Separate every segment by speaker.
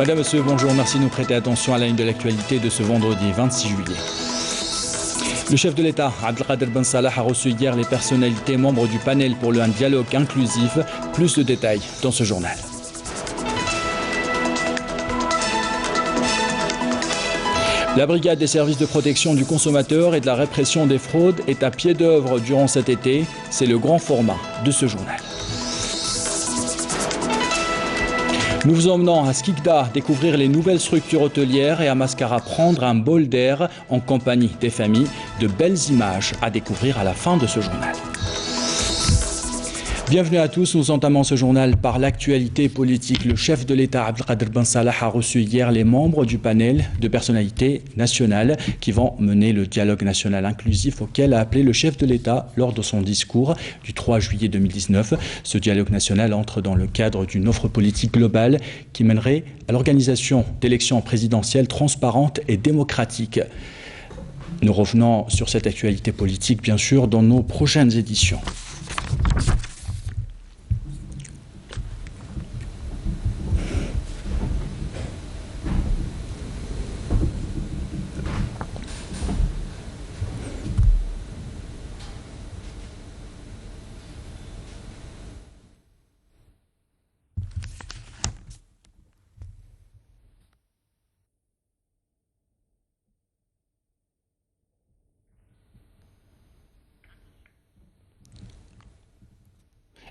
Speaker 1: Madame, Monsieur, bonjour, merci de nous prêter attention à la ligne de l'actualité de ce vendredi 26 juillet. Le chef de l'État, Abdelkader Ben Salah, a reçu hier les personnalités membres du panel pour un dialogue inclusif. Plus de détails dans ce journal. La brigade des services de protection du consommateur et de la répression des fraudes est à pied d'œuvre durant cet été. C'est le grand format de ce journal. Nous vous emmenons à Skikda découvrir les nouvelles structures hôtelières et à Mascara prendre un bol d'air en compagnie des familles. De belles images à découvrir à la fin de ce journal. Bienvenue à tous, nous entamons ce journal par l'actualité politique. Le chef de l'État, Abdelkader Ben Salah, a reçu hier les membres du panel de personnalités nationales qui vont mener le dialogue national inclusif auquel a appelé le chef de l'État lors de son discours du 3 juillet 2019. Ce dialogue national entre dans le cadre d'une offre politique globale qui mènerait à l'organisation d'élections présidentielles transparentes et démocratiques. Nous revenons sur cette actualité politique, bien sûr, dans nos prochaines éditions.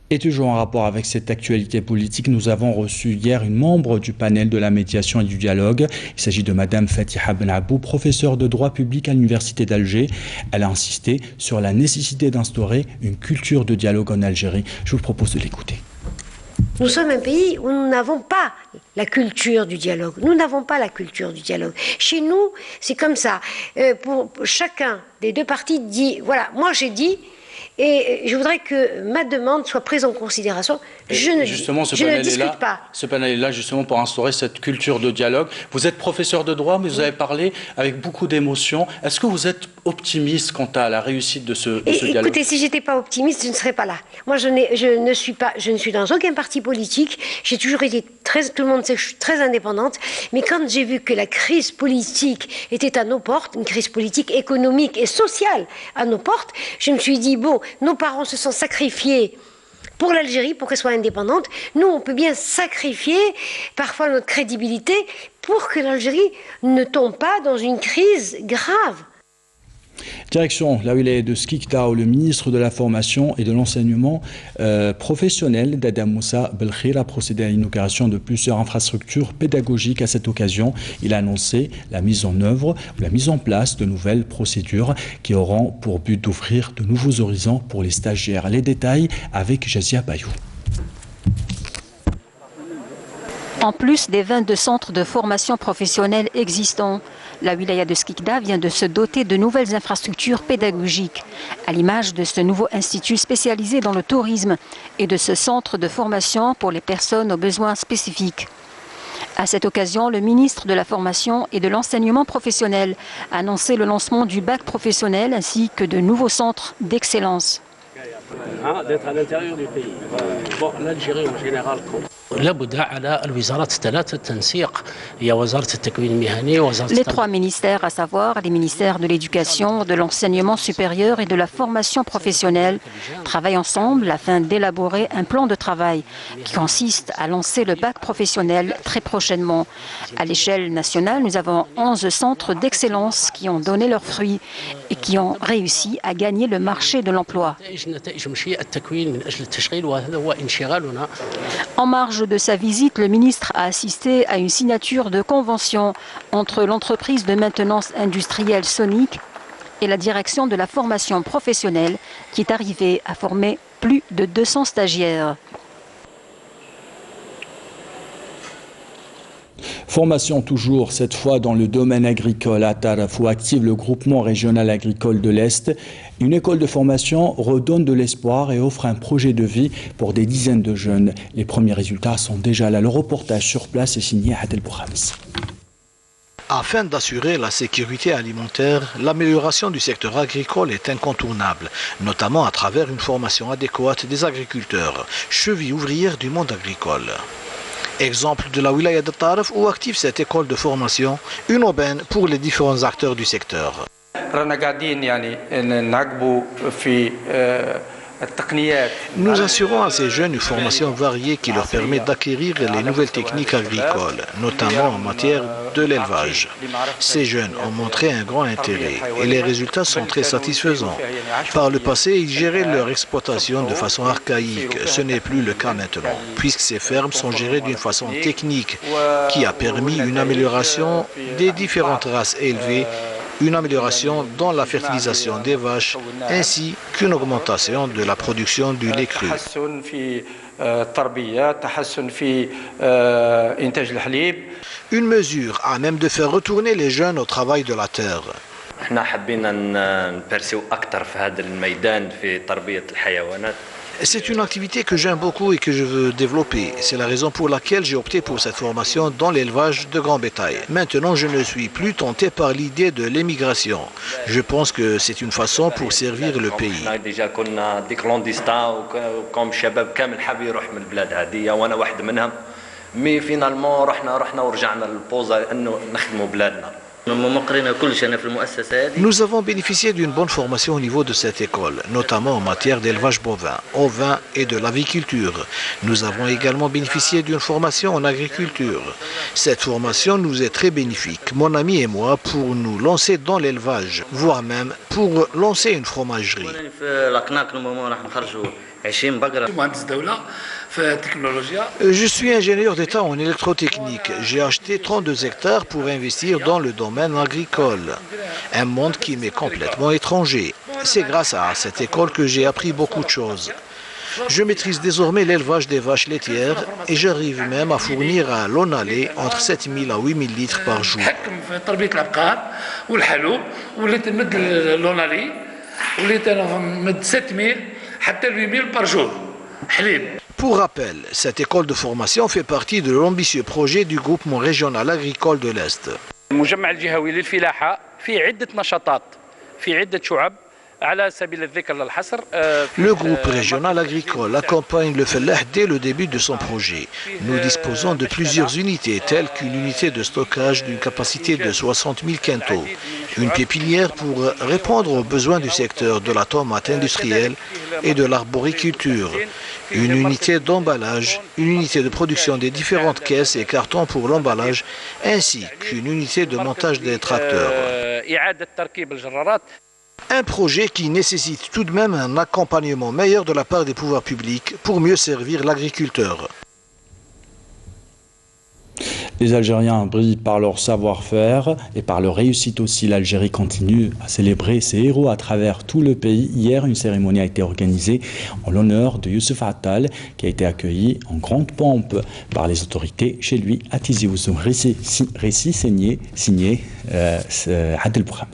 Speaker 1: Et toujours en rapport avec cette actualité politique, nous avons reçu hier une membre du panel de la médiation et du dialogue. Il s'agit de Madame Fatiha Benabou, professeure de droit public à l'Université d'Alger. Elle a insisté sur la nécessité d'instaurer une culture de dialogue en Algérie. Je vous propose de l'écouter.
Speaker 2: Nous sommes un pays où nous n'avons pas la culture du dialogue. Nous n'avons pas la culture du dialogue. Chez nous, c'est comme ça. Pour chacun des deux parties dit, voilà, moi j'ai dit, et je voudrais que ma demande soit prise en considération. Je ne discute pas.
Speaker 1: Ce panel est là justement pour instaurer cette culture de dialogue. Vous êtes professeur de droit, mais vous avez parlé avec beaucoup d'émotion. Est-ce que vous êtes optimiste quant à la réussite de ce dialogue?
Speaker 2: Écoutez, si j'étais pas optimiste, je ne serais pas là. Moi, je ne suis dans aucun parti politique. J'ai toujours été tout le monde sait que je suis très indépendante. Mais quand j'ai vu que la crise politique était à nos portes, une crise politique, économique et sociale à nos portes, je me suis dit, bon, nos parents se sont sacrifiés pour l'Algérie, pour qu'elle soit indépendante. Nous, on peut bien sacrifier parfois notre crédibilité pour que l'Algérie ne tombe pas dans une crise grave.
Speaker 1: Direction la wilaya de Skikda où le ministre de la Formation et de l'Enseignement professionnel, Dada Moussa Belkhir, a procédé à l'inauguration de plusieurs infrastructures pédagogiques. À cette occasion, il a annoncé la mise en œuvre ou la mise en place de nouvelles procédures qui auront pour but d'ouvrir de nouveaux horizons pour les stagiaires. Les détails avec Jazia Bayou.
Speaker 3: En plus des 22 centres de formation professionnelle existants, la wilaya de Skikda vient de se doter de nouvelles infrastructures pédagogiques, à l'image de ce nouveau institut spécialisé dans le tourisme et de ce centre de formation pour les personnes aux besoins spécifiques. À cette occasion, le ministre de la Formation et de l'Enseignement professionnel a annoncé le lancement du bac professionnel ainsi que de nouveaux centres d'excellence.
Speaker 4: D'être à l'intérieur du pays. Bon, l'Algérie en général.
Speaker 3: Les trois ministères, à savoir les ministères de l'Éducation, de l'Enseignement supérieur et de la Formation professionnelle, travaillent ensemble afin d'élaborer un plan de travail qui consiste à lancer le bac professionnel très prochainement. À l'échelle nationale, nous avons 11 centres d'excellence qui ont donné leurs fruits et qui ont réussi à gagner le marché de l'emploi. En marge de sa visite, le ministre a assisté à une signature de convention entre l'entreprise de maintenance industrielle Sonic et la direction de la formation professionnelle qui est arrivée à former plus de 200 stagiaires.
Speaker 1: Formation toujours, cette fois dans le domaine agricole. À Taraf, où active le groupement régional agricole de l'Est, une école de formation redonne de l'espoir et offre un projet de vie pour des dizaines de jeunes. Les premiers résultats sont déjà là. Le reportage sur place est signé Adel Boukhams.
Speaker 5: Afin d'assurer la sécurité alimentaire, l'amélioration du secteur agricole est incontournable, notamment à travers une formation adéquate des agriculteurs, cheville ouvrière du monde agricole. Exemple de la wilaya de Tarf où active cette école de formation, une aubaine pour les différents acteurs du secteur. Nous assurons à ces jeunes une formation variée qui leur permet d'acquérir les nouvelles techniques agricoles, notamment en matière de l'élevage. Ces jeunes ont montré un grand intérêt et les résultats sont très satisfaisants. Par le passé, ils géraient leur exploitation de façon archaïque. Ce n'est plus le cas maintenant, puisque ces fermes sont gérées d'une façon technique qui a permis une amélioration des différentes races élevées, une amélioration dans la fertilisation des vaches ainsi qu'une augmentation de la production du lait cru. Une mesure à même de faire retourner les jeunes au travail de la terre. C'est une activité que j'aime beaucoup et que je veux développer. C'est la raison pour laquelle j'ai opté pour cette formation dans l'élevage de grand bétail. Maintenant, je ne suis plus tenté par l'idée de l'émigration. Je pense que c'est une façon pour servir le pays. Nous avons bénéficié d'une bonne formation au niveau de cette école, notamment en matière d'élevage bovin, ovin et de l'aviculture. Nous avons également bénéficié d'une formation en agriculture. Cette formation nous est très bénéfique, mon ami et moi, pour nous lancer dans l'élevage, voire même pour lancer une fromagerie. Je suis ingénieur d'État en électrotechnique. J'ai acheté 32 hectares pour investir dans le domaine agricole. Un monde qui m'est complètement étranger. C'est grâce à cette école que j'ai appris beaucoup de choses. Je maîtrise désormais l'élevage des vaches laitières et j'arrive même à fournir à l'Onalé entre 7000 à 8000 litres par jour. Pour rappel, cette école de formation fait partie de l'ambitieux projet du groupement régional agricole de l'Est. Le groupe régional agricole accompagne le Fellah dès le début de son projet. Nous disposons de plusieurs unités, telles qu'une unité de stockage d'une capacité de 60 000 quintaux, une pépinière pour répondre aux besoins du secteur de la tomate industrielle et de l'arboriculture, une unité d'emballage, une unité de production des différentes caisses et cartons pour l'emballage, ainsi qu'une unité de montage des tracteurs. Un projet qui nécessite tout de même un accompagnement meilleur de la part des pouvoirs publics pour mieux servir l'agriculteur.
Speaker 1: Les Algériens brillent par leur savoir-faire et par leur réussite aussi. L'Algérie continue à célébrer ses héros à travers tout le pays. Hier, une cérémonie a été organisée en l'honneur de Youssef Attal, qui a été accueilli en grande pompe par les autorités chez lui à Tizi Ouzou. Récit signé Adel Boukhams.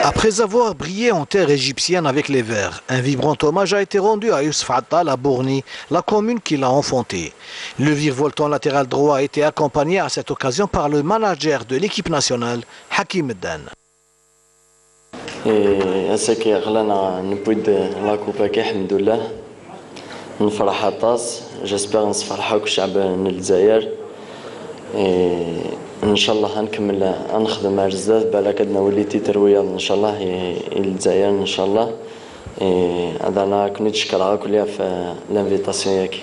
Speaker 5: Après avoir brillé en terre égyptienne avec les Verts, un vibrant hommage a été rendu à Youssef Attal à Bourni, la commune qui l'a enfanté. Le virevoltant latéral droit a été accompagné à cette occasion par le manager de l'équipe nationale, Hakim Eddan.
Speaker 6: ان شاء الله هنكمل نخدم مع بزاف بالك عندنا وليتي ترويض ان شاء الله الجزائر ان شاء الله هذا انا كنت نشكرها كلها في لانفيتاسيون ياكي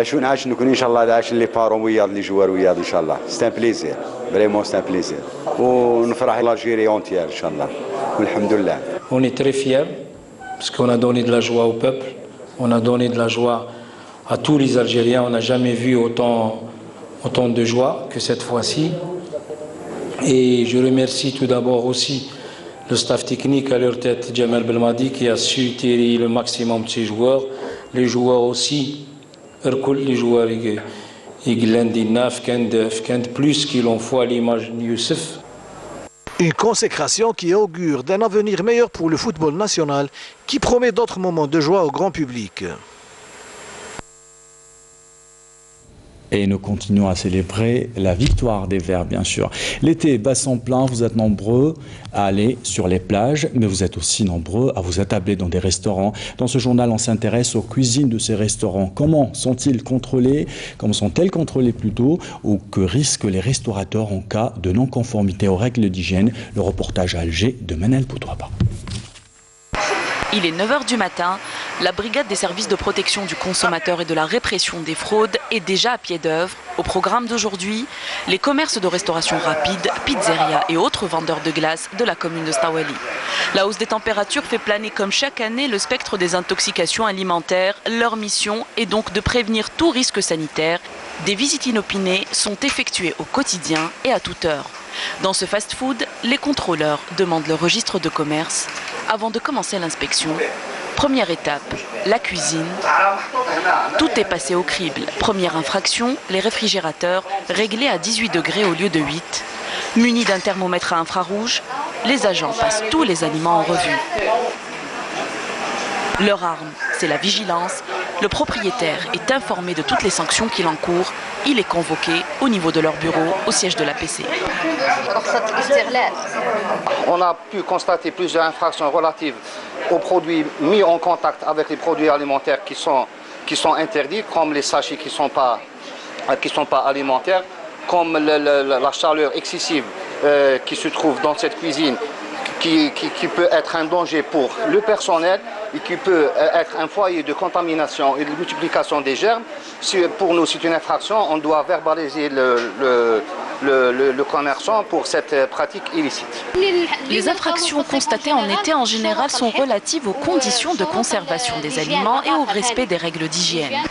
Speaker 7: شو نعيش نكون ان شاء الله عايش اللي بارون وياض اللي جوار وياض ان شاء الله سي ان بليزير فريمون سي ان بليزير ونفرح لالجيري اونتيير ان شاء الله والحمد لله.
Speaker 8: On est très fiers parce qu'on a donné de la joie au peuple, on a donné de la joie à tous les Algériens, on n'a jamais vu autant de joie que cette fois-ci. Et je remercie tout d'abord aussi le staff technique à leur tête, Djamal Belmadi, qui a su tirer le maximum de ses joueurs. Les joueurs aussi, les joueurs, plus qu'ils ont fait à l'image de Youssef.
Speaker 5: Une consécration qui augure d'un avenir meilleur pour le football national, qui promet d'autres moments de joie au grand public.
Speaker 1: Et nous continuons à célébrer la victoire des Verts, bien sûr. L'été bat son plein, vous êtes nombreux à aller sur les plages, mais vous êtes aussi nombreux à vous attabler dans des restaurants. Dans ce journal, on s'intéresse aux cuisines de ces restaurants. Comment sont-ils contrôlés? Comment sont-elles contrôlées plutôt? Ou que risquent les restaurateurs en cas de non-conformité aux règles d'hygiène? Le reportage à Alger de Manel Boudouaba.
Speaker 9: Il est 9h du matin, la brigade des services de protection du consommateur et de la répression des fraudes est déjà à pied d'œuvre. Au programme d'aujourd'hui, les commerces de restauration rapide, pizzerias et autres vendeurs de glace de la commune de Stawali. La hausse des températures fait planer comme chaque année le spectre des intoxications alimentaires. Leur mission est donc de prévenir tout risque sanitaire. Des visites inopinées sont effectuées au quotidien et à toute heure. Dans ce fast-food, les contrôleurs demandent le registre de commerce avant de commencer l'inspection. Première étape, la cuisine. Tout est passé au crible. Première infraction, les réfrigérateurs réglés à 18 degrés au lieu de 8. Munis d'un thermomètre à infrarouge, les agents passent tous les aliments en revue. Leur arme, c'est la vigilance. Le propriétaire est informé de toutes les sanctions qu'il encourt. Il est convoqué au niveau de leur bureau, au siège de l'APC.
Speaker 10: On a pu constater plusieurs infractions relatives aux produits mis en contact avec les produits alimentaires qui sont interdits, comme les sachets qui ne sont pas alimentaires, comme la chaleur excessive qui se trouve dans cette cuisine, qui peut être un danger pour le personnel et qui peut être un foyer de contamination et de multiplication des germes. Pour nous, c'est une infraction. On doit verbaliser le commerçant pour cette pratique illicite.
Speaker 9: Les infractions constatées en été en général sont relatives aux conditions de conservation des aliments et au respect des règles d'hygiène.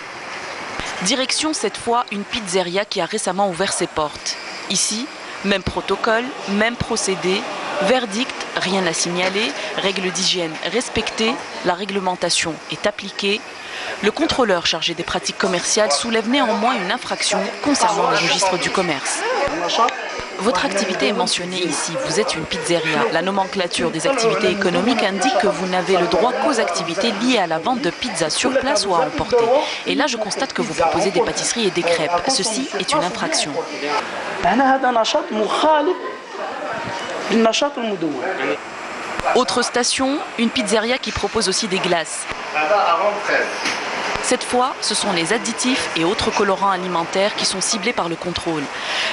Speaker 9: Direction cette fois une pizzeria qui a récemment ouvert ses portes. Ici, même protocole, même procédé. Verdict, rien à signaler, règles d'hygiène respectées, la réglementation est appliquée. Le contrôleur chargé des pratiques commerciales soulève néanmoins une infraction concernant le registre du commerce. Votre activité est mentionnée ici, vous êtes une pizzeria. La nomenclature des activités économiques indique que vous n'avez le droit qu'aux activités liées à la vente de pizza sur place ou à emporter. Et là, je constate que vous proposez des pâtisseries et des crêpes. Ceci est une infraction. Autre station, une pizzeria qui propose aussi des glaces. Cette fois, ce sont les additifs et autres colorants alimentaires qui sont ciblés par le contrôle.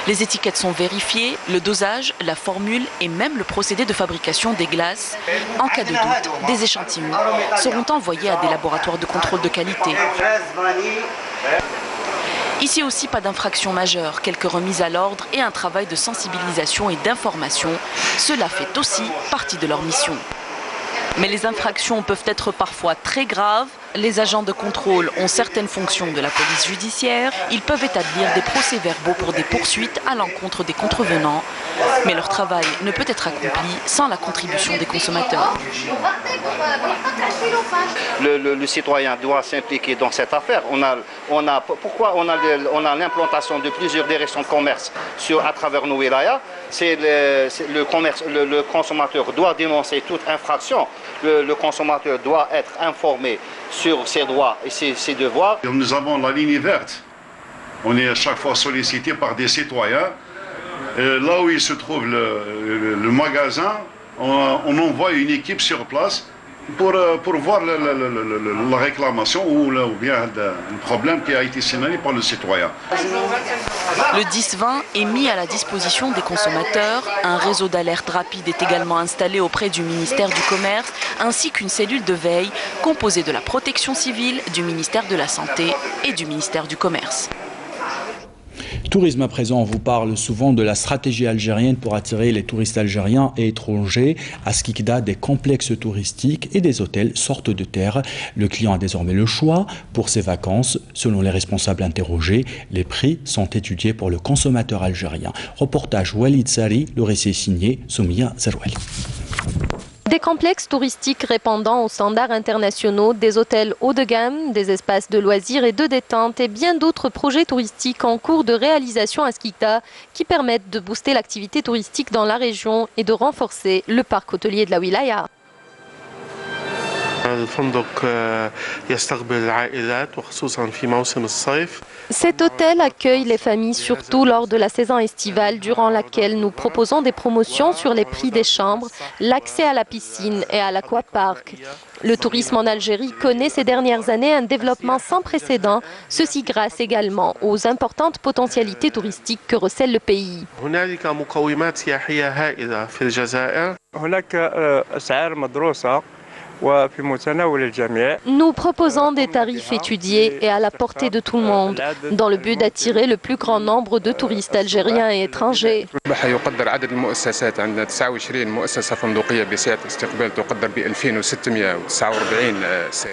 Speaker 9: Les étiquettes sont vérifiées, le dosage, la formule et même le procédé de fabrication des glaces. En cas de doute, des échantillons seront envoyés à des laboratoires de contrôle de qualité. Ici aussi, pas d'infraction majeure, quelques remises à l'ordre et un travail de sensibilisation et d'information. Cela fait aussi partie de leur mission. Mais les infractions peuvent être parfois très graves. Les agents de contrôle ont certaines fonctions de la police judiciaire. Ils peuvent établir des procès-verbaux pour des poursuites à l'encontre des contrevenants. Mais leur travail ne peut être accompli sans la contribution des consommateurs.
Speaker 10: Le citoyen doit s'impliquer dans cette affaire. Pourquoi on a l'implantation de plusieurs directions de commerce à travers nos wilayas? Le consommateur doit dénoncer toute infraction. Le consommateur doit être informé sur ses droits et ses devoirs.
Speaker 11: Nous avons la ligne verte. On est à chaque fois sollicité par des citoyens. Là où il se trouve le magasin, on envoie une équipe sur place pour voir la réclamation ou bien le problème qui a été signalé par le citoyen.
Speaker 9: Le 10-20 est mis à la disposition des consommateurs. Un réseau d'alerte rapide est également installé auprès du ministère du Commerce, ainsi qu'une cellule de veille composée de la protection civile, du ministère de la Santé et du ministère du Commerce.
Speaker 1: Tourisme à présent, on vous parle souvent de la stratégie algérienne pour attirer les touristes algériens et étrangers. À Skikda, des complexes touristiques et des hôtels sortent de terre. Le client a désormais le choix pour ses vacances. Selon les responsables interrogés, les prix sont étudiés pour le consommateur algérien. Reportage Walid Sari, le récit est signé Soumia Zerouel.
Speaker 12: Des complexes touristiques répondant aux standards internationaux, des hôtels haut de gamme, des espaces de loisirs et de détente et bien d'autres projets touristiques en cours de réalisation à Skikda qui permettent de booster l'activité touristique dans la région et de renforcer le parc hôtelier de la wilaya.
Speaker 13: الفندق يستقبل العائلات وخصوصا في موسم الصيف
Speaker 12: Cet hôtel accueille les familles surtout lors de la saison estivale, durant laquelle nous proposons des promotions sur les prix des chambres, l'accès à la piscine et à l'aquapark. Le tourisme en Algérie connaît ces dernières années un développement sans précédent, ceci grâce également aux importantes potentialités touristiques que recèle le pays. Nous proposons des tarifs étudiés et à la portée de tout le monde, dans le but d'attirer le plus grand nombre de touristes algériens et étrangers.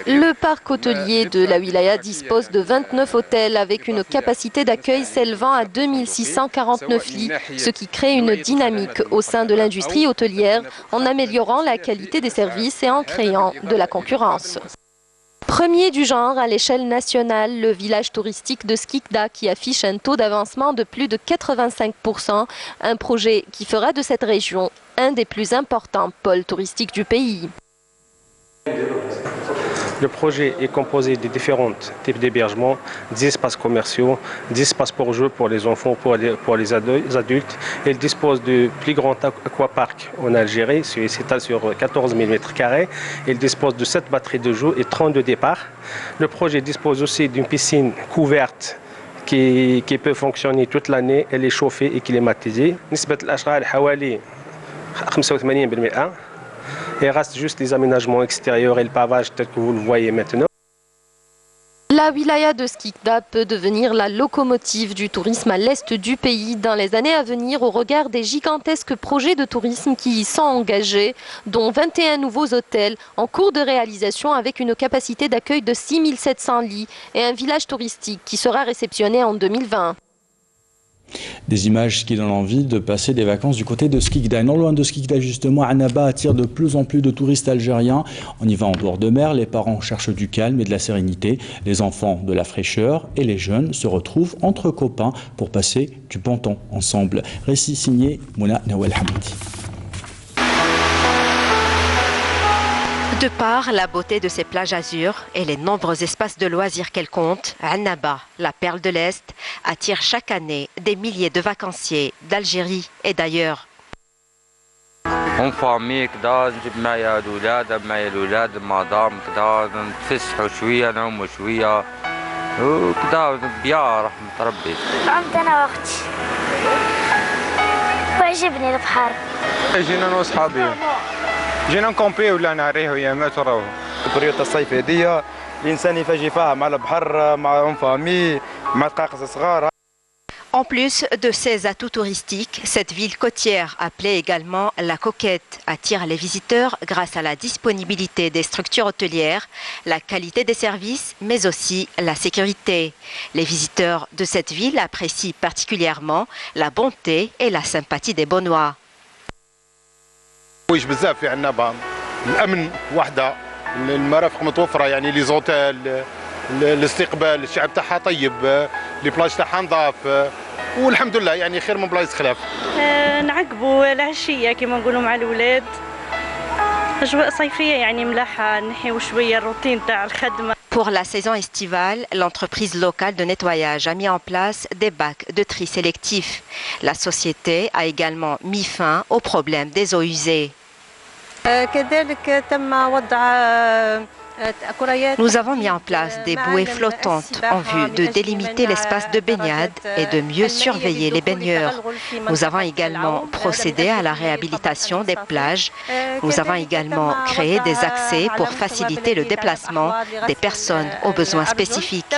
Speaker 12: Le parc hôtelier de la wilaya dispose de 29 hôtels avec une capacité d'accueil s'élevant à 2649 lits, ce qui crée une dynamique au sein de l'industrie hôtelière en améliorant la qualité des services et en créant de la concurrence. Premier du genre à l'échelle nationale, le village touristique de Skikda qui affiche un taux d'avancement de plus de 85%, un projet qui fera de cette région un des plus importants pôles touristiques du pays.
Speaker 13: Le projet est composé de différents types d'hébergements, 10 espaces commerciaux, 10 espaces pour jeux pour les enfants, pour les adultes. Il dispose du plus grand aquapark en Algérie, il s'étale sur 14 000 m². Il dispose de 7 batteries de jeux et 32 départs. Le projet dispose aussi d'une piscine couverte qui peut fonctionner toute l'année. Elle est chauffée et climatisée. نسبة الأشغال حوالي 85%. Il reste juste les aménagements extérieurs et le pavage tel que vous le voyez maintenant.
Speaker 12: La wilaya de Skikda peut devenir la locomotive du tourisme à l'est du pays dans les années à venir au regard des gigantesques projets de tourisme qui y sont engagés, dont 21 nouveaux hôtels en cours de réalisation avec une capacité d'accueil de 6700 lits et un village touristique qui sera réceptionné en 2020.
Speaker 1: Des images qui donnent envie de passer des vacances du côté de Skikda. Non loin de Skikda, justement, Annaba attire de plus en plus de touristes algériens. On y va en bord de mer, les parents cherchent du calme et de la sérénité, les enfants de la fraîcheur et les jeunes se retrouvent entre copains pour passer du bon temps ensemble. Récit signé Mouna Nawel Hamidi.
Speaker 14: De par la beauté de ses plages azur et les nombreux espaces de loisirs qu'elle compte, Annaba, la perle de l'Est, attire chaque année des milliers de vacanciers d'Algérie et d'ailleurs.
Speaker 15: هم فامي كدا نجيب معايا الولاد معايا الولاد المدام كدا نتفسحوا شويه نعوموا شويه وكدا بيا رحمة ربي.
Speaker 16: عمت انا واختي وعجبني البحر.
Speaker 17: جينا انا وصحابي جينا نكومبي ولا ناريه ويامات وراو. البريود الصيف هذيا الانسان يفاجئ فيها مع البحر مع فامي مع القاقص صغار.
Speaker 14: En plus de ses atouts touristiques, cette ville côtière, appelée également la Coquette, attire les visiteurs grâce à la disponibilité des structures hôtelières, la qualité des services, mais aussi la sécurité. Les visiteurs de cette ville apprécient particulièrement la bonté et la sympathie des Bonnois.
Speaker 18: بزاف في عنابة الامن وحده المرافق متوفره يعني لي زوتيل الاستقبال الشعب تاعها طيب لي بلاج تاعها نظاف والحمد لله يعني خير من بلايص خلاف.
Speaker 19: نعقبوا العشيه كما نقولوا مع الاولاد اجواء صيفيه يعني ملاحه نحيو شويه الروتين تاع الخدمه.
Speaker 14: Pour la saison estivale, l'entreprise locale de nettoyage a mis en place des bacs de tri sélectifs. La société a également mis fin au problème des eaux usées. Nous avons mis en place des bouées flottantes en vue de délimiter l'espace de baignade et de mieux surveiller les baigneurs. Nous avons également procédé à la réhabilitation des plages. Nous avons également créé des accès pour faciliter le déplacement des personnes aux besoins spécifiques.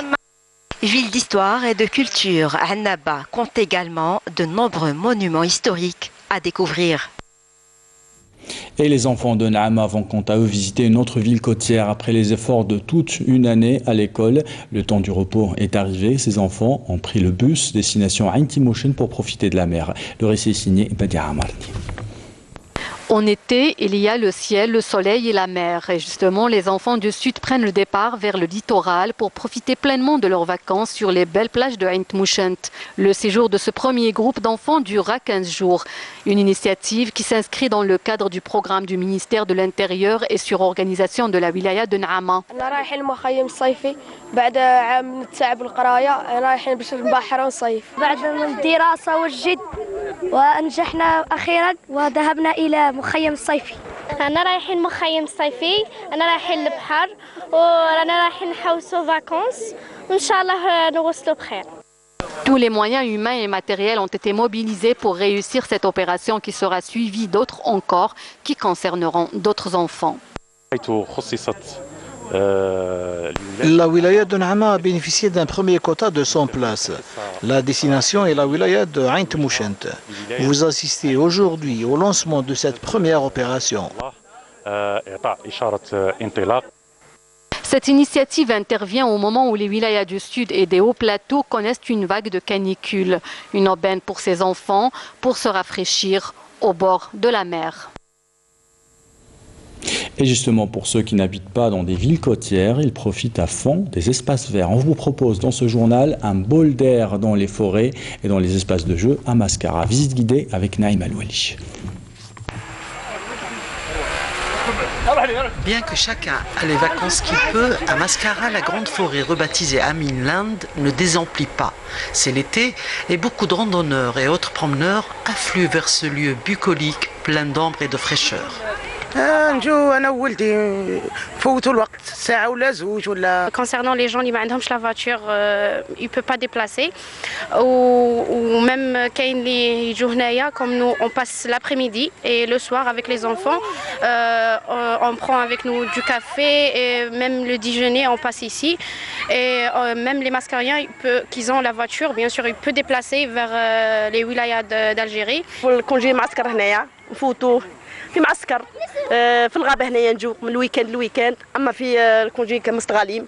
Speaker 14: Ville d'histoire et de culture, Annaba compte également de nombreux monuments historiques à découvrir.
Speaker 1: Et les enfants de Naama vont quant à eux visiter une autre ville côtière. Après les efforts de toute une année à l'école, le temps du repos est arrivé. Ces enfants ont pris le bus destination Ain Timoshen pour profiter de la mer. Le récit est signé Badia Amarni.
Speaker 12: En été, il y a le ciel, le soleil et la mer. Et justement, les enfants du Sud prennent le départ vers le littoral pour profiter pleinement de leurs vacances sur les belles plages de Ain Mouchent. Le séjour de ce premier groupe d'enfants durera 15 jours. Une initiative qui s'inscrit dans le cadre du programme du ministère de l'Intérieur et sur organisation de la wilaya de Naama.
Speaker 20: بعد عام من التعب والقرايه رايحين باش نبحر ونصيف بعد الدراسه والجد وانجحنا اخيرا وذهبنا الى مخيم صيفي انا رايحين مخيم صيفي انا رايحين البحر ورانا رايحين نحوسوا فاكونس وان شاء الله نوصلوا بخير.
Speaker 12: Tous les moyens humains et matériels ont été mobilisés pour réussir cette opération qui sera suivie d'autres encore qui concerneront d'autres enfants.
Speaker 5: La wilaya de Naama a bénéficié d'un premier quota de 100 places. La destination est la wilaya de Ain Mouchent. Vous assistez aujourd'hui au lancement de cette première opération.
Speaker 12: Cette initiative intervient au moment où les wilayas du Sud et des hauts plateaux connaissent une vague de canicule. Une aubaine pour ces enfants pour se rafraîchir au bord de la mer.
Speaker 1: Et justement, pour ceux qui n'habitent pas dans des villes côtières, ils profitent à fond des espaces verts. On vous propose dans ce journal un bol d'air dans les forêts et dans les espaces de jeu à Mascara. Visite guidée avec Naïm Alouali.
Speaker 21: Bien que chacun a les vacances qu'il peut, à Mascara, la grande forêt rebaptisée Aminland ne désemplit pas. C'est l'été et beaucoup de randonneurs et autres promeneurs affluent vers ce lieu bucolique, plein d'ombre et de fraîcheur.
Speaker 22: Concernant les gens qui n'ont pas la voiture, ils ne peuvent pas déplacer. Ou même comme nous, on passe l'après-midi et le soir avec les enfants, on prend avec nous du café et même le déjeuner, on passe ici. Et même les Mascariens qui ont la voiture, bien sûr, ils peuvent déplacer vers les wilayas d'Algérie.
Speaker 23: في معسكر في الغابة هنايا نجو من الويكاند للويكاند أما في الكونجي كمستغاليم.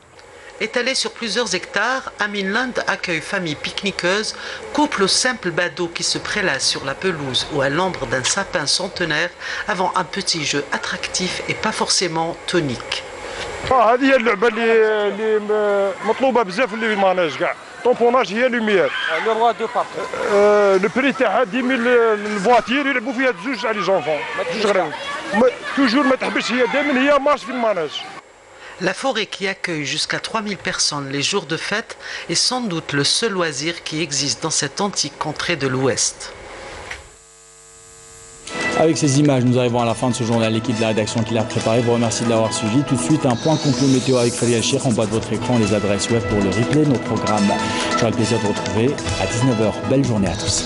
Speaker 21: Étalé sur plusieurs hectares, Aminland accueille familles pique-niqueuses, couples au simple badaud qui se prélassent sur la pelouse ou à l'ombre d'un sapin centenaire avant un petit jeu attractif et pas forcément tonique.
Speaker 17: هذه هي اللعبة اللي مطلوبة بزاف اللي الماناج كاع. طومبوناج هي لوميير. لو روا دو بارك. لو بري تاعها 10000 الفواتير يلعبوا فيها بزوج تاع لي زونفون. بزوج غراوي. توجور ما تحبسش هي دائما هي مارش في الماناج.
Speaker 21: La forêt qui accueille jusqu'à 3000 personnes les jours de fête est sans doute le seul loisir qui existe dans cette antique contrée de l'Ouest.
Speaker 1: Avec ces images, nous arrivons à la fin de ce journal. L'équipe de la rédaction qui l'a préparé vous remercie de l'avoir suivi. Tout de suite, un point complet météo avec Frédéric Cheikh en bas de votre écran, les adresses web pour le replay de nos programmes. J'aurai le plaisir de vous retrouver à 19h. Belle journée à tous.